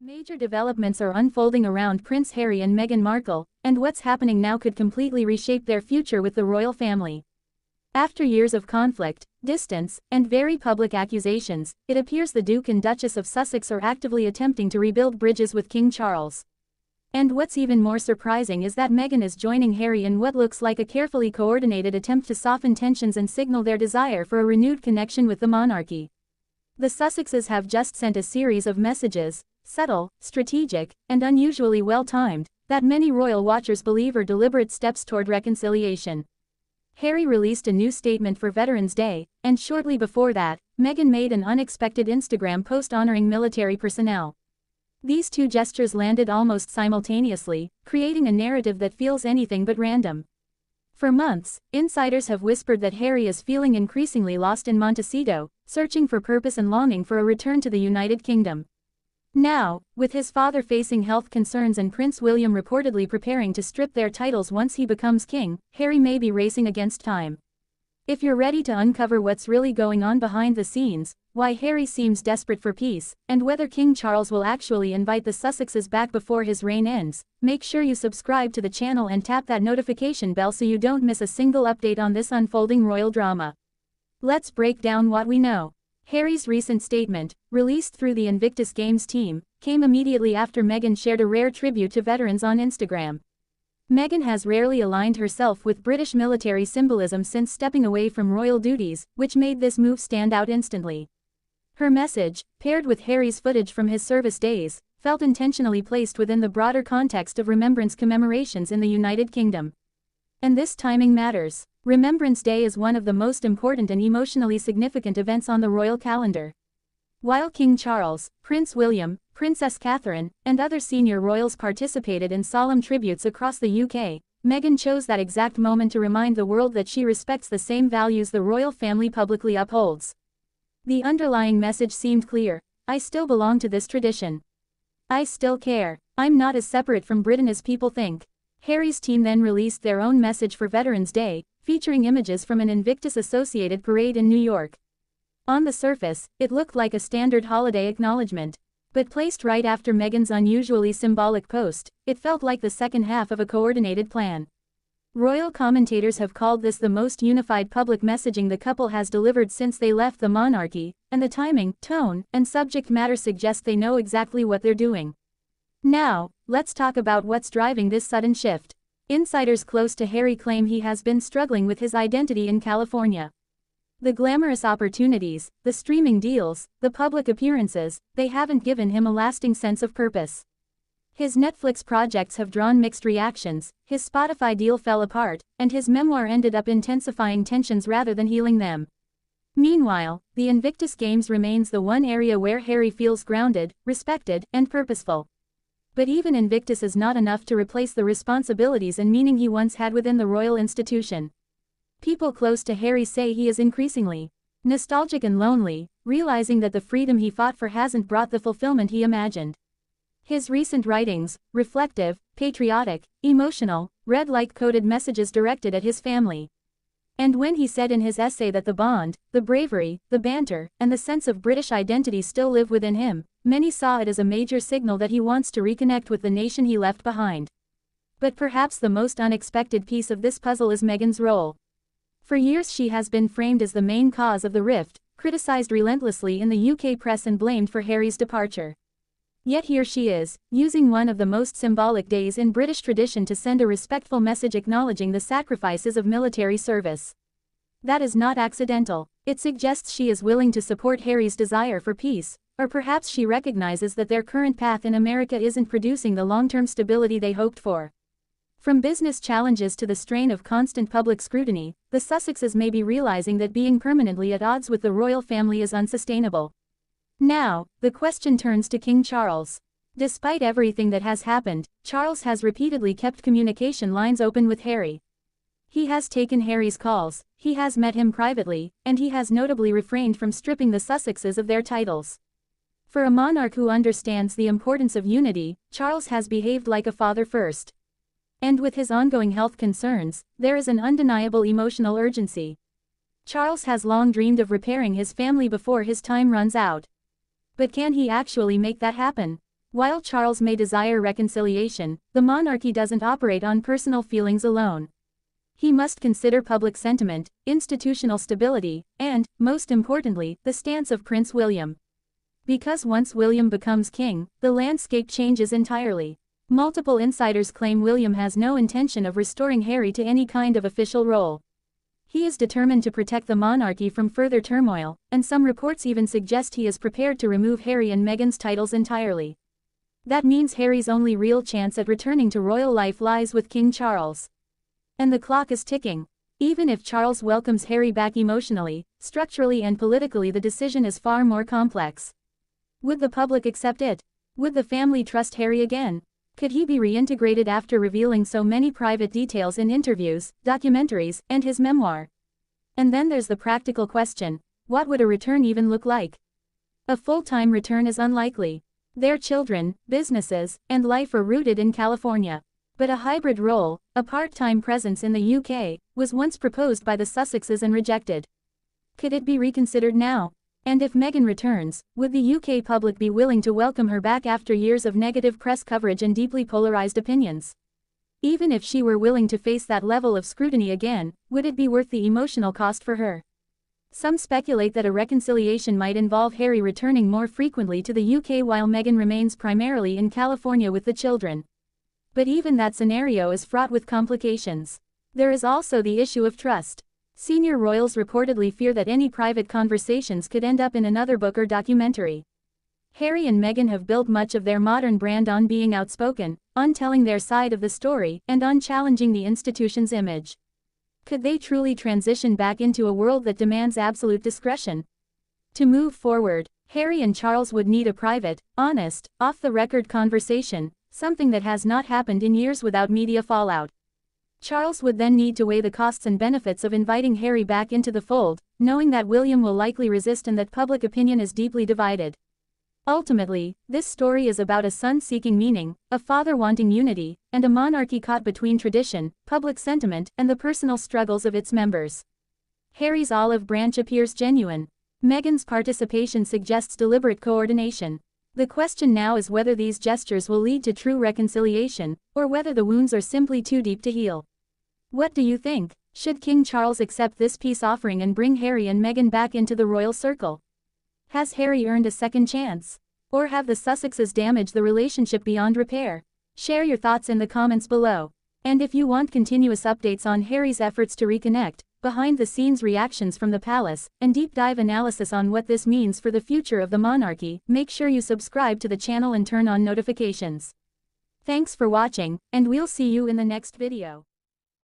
Major developments are unfolding around Prince Harry and Meghan Markle, and what's happening now could completely reshape their future with the royal family. After years of conflict, distance, and very public accusations, it appears the Duke and Duchess of Sussex are actively attempting to rebuild bridges with King Charles. And what's even more surprising is that Meghan is joining Harry in what looks like a carefully coordinated attempt to soften tensions and signal their desire for a renewed connection with the monarchy. The Sussexes have just sent a series of messages, subtle, strategic, and unusually well-timed, that many royal watchers believe are deliberate steps toward reconciliation. Harry released a new statement for Veterans Day, and shortly before that, Meghan made an unexpected Instagram post honoring military personnel. These two gestures landed almost simultaneously, creating a narrative that feels anything but random. For months, insiders have whispered that Harry is feeling increasingly lost in Montecito, searching for purpose and longing for a return to the United Kingdom. Now, with his father facing health concerns and Prince William reportedly preparing to strip their titles once he becomes king, Harry may be racing against time. If you're ready to uncover what's really going on behind the scenes, why Harry seems desperate for peace, and whether King Charles will actually invite the Sussexes back before his reign ends, make sure you subscribe to the channel and tap that notification bell so you don't miss a single update on this unfolding royal drama. Let's break down what we know. Harry's recent statement, released through the Invictus Games team, came immediately after Meghan shared a rare tribute to veterans on Instagram. Meghan has rarely aligned herself with British military symbolism since stepping away from royal duties, which made this move stand out instantly. Her message, paired with Harry's footage from his service days, felt intentionally placed within the broader context of Remembrance commemorations in the United Kingdom. And this timing matters. Remembrance Day is one of the most important and emotionally significant events on the royal calendar. While King Charles, Prince William, Princess Catherine, and other senior royals participated in solemn tributes across the UK, Meghan chose that exact moment to remind the world that she respects the same values the royal family publicly upholds. The underlying message seemed clear: I still belong to this tradition. I still care. I'm not as separate from Britain as people think. Harry's team then released their own message for Veterans Day, featuring images from an Invictus-associated parade in New York. On the surface, it looked like a standard holiday acknowledgement. But placed right after Meghan's unusually symbolic post, it felt like the second half of a coordinated plan. Royal commentators have called this the most unified public messaging the couple has delivered since they left the monarchy, and the timing, tone, and subject matter suggest they know exactly what they're doing. Now, let's talk about what's driving this sudden shift. Insiders close to Harry claim he has been struggling with his identity in California. The glamorous opportunities, the streaming deals, the public appearances, they haven't given him a lasting sense of purpose. His Netflix projects have drawn mixed reactions, his Spotify deal fell apart, and his memoir ended up intensifying tensions rather than healing them. Meanwhile, the Invictus Games remains the one area where Harry feels grounded, respected, and purposeful. But even Invictus is not enough to replace the responsibilities and meaning he once had within the royal institution. People close to Harry say he is increasingly nostalgic and lonely, realizing that the freedom he fought for hasn't brought the fulfillment he imagined. His recent writings, reflective, patriotic, emotional, read like coded messages directed at his family. And when he said in his essay that the bond, the bravery, the banter, and the sense of British identity still live within him, many saw it as a major signal that he wants to reconnect with the nation he left behind. But perhaps the most unexpected piece of this puzzle is Meghan's role. For years she has been framed as the main cause of the rift, criticized relentlessly in the UK press and blamed for Harry's departure. Yet here she is, using one of the most symbolic days in British tradition to send a respectful message acknowledging the sacrifices of military service. That is not accidental. It suggests she is willing to support Harry's desire for peace, or perhaps she recognizes that their current path in America isn't producing the long-term stability they hoped for. From business challenges to the strain of constant public scrutiny, the Sussexes may be realizing that being permanently at odds with the royal family is unsustainable. Now, the question turns to King Charles. Despite everything that has happened, Charles has repeatedly kept communication lines open with Harry. He has taken Harry's calls, he has met him privately, and he has notably refrained from stripping the Sussexes of their titles. For a monarch who understands the importance of unity, Charles has behaved like a father first. And with his ongoing health concerns, there is an undeniable emotional urgency. Charles has long dreamed of repairing his family before his time runs out. But can he actually make that happen? While Charles may desire reconciliation, the monarchy doesn't operate on personal feelings alone. He must consider public sentiment, institutional stability, and, most importantly, the stance of Prince William. Because once William becomes king, the landscape changes entirely. Multiple insiders claim William has no intention of restoring Harry to any kind of official role. He is determined to protect the monarchy from further turmoil, and some reports even suggest he is prepared to remove Harry and Meghan's titles entirely. That means Harry's only real chance at returning to royal life lies with King Charles. And the clock is ticking. Even if Charles welcomes Harry back emotionally, structurally and politically, the decision is far more complex. Would the public accept it? Would the family trust Harry again? Could he be reintegrated after revealing so many private details in interviews, documentaries, and his memoir? And then there's the practical question: what would a return even look like? A full-time return is unlikely. Their children, businesses, and life are rooted in California. But a hybrid role, a part-time presence in the UK, was once proposed by the Sussexes and rejected. Could it be reconsidered now? And if Meghan returns, would the UK public be willing to welcome her back after years of negative press coverage and deeply polarized opinions? Even if she were willing to face that level of scrutiny again, would it be worth the emotional cost for her? Some speculate that a reconciliation might involve Harry returning more frequently to the UK while Meghan remains primarily in California with the children. But even that scenario is fraught with complications. There is also the issue of trust. Senior royals reportedly fear that any private conversations could end up in another book or documentary. Harry and Meghan have built much of their modern brand on being outspoken, on telling their side of the story, and on challenging the institution's image. Could they truly transition back into a world that demands absolute discretion? To move forward, Harry and Charles would need a private, honest, off-the-record conversation, something that has not happened in years without media fallout. Charles would then need to weigh the costs and benefits of inviting Harry back into the fold, knowing that William will likely resist and that public opinion is deeply divided. Ultimately, this story is about a son seeking meaning, a father wanting unity, and a monarchy caught between tradition, public sentiment, and the personal struggles of its members. Harry's olive branch appears genuine. Meghan's participation suggests deliberate coordination. The question now is whether these gestures will lead to true reconciliation, or whether the wounds are simply too deep to heal. What do you think? Should King Charles accept this peace offering and bring Harry and Meghan back into the royal circle? Has Harry earned a second chance? Or have the Sussexes damaged the relationship beyond repair? Share your thoughts in the comments below. And if you want continuous updates on Harry's efforts to reconnect, behind-the-scenes reactions from the palace, and deep-dive analysis on what this means for the future of the monarchy, make sure you subscribe to the channel and turn on notifications. Thanks for watching, and we'll see you in the next video.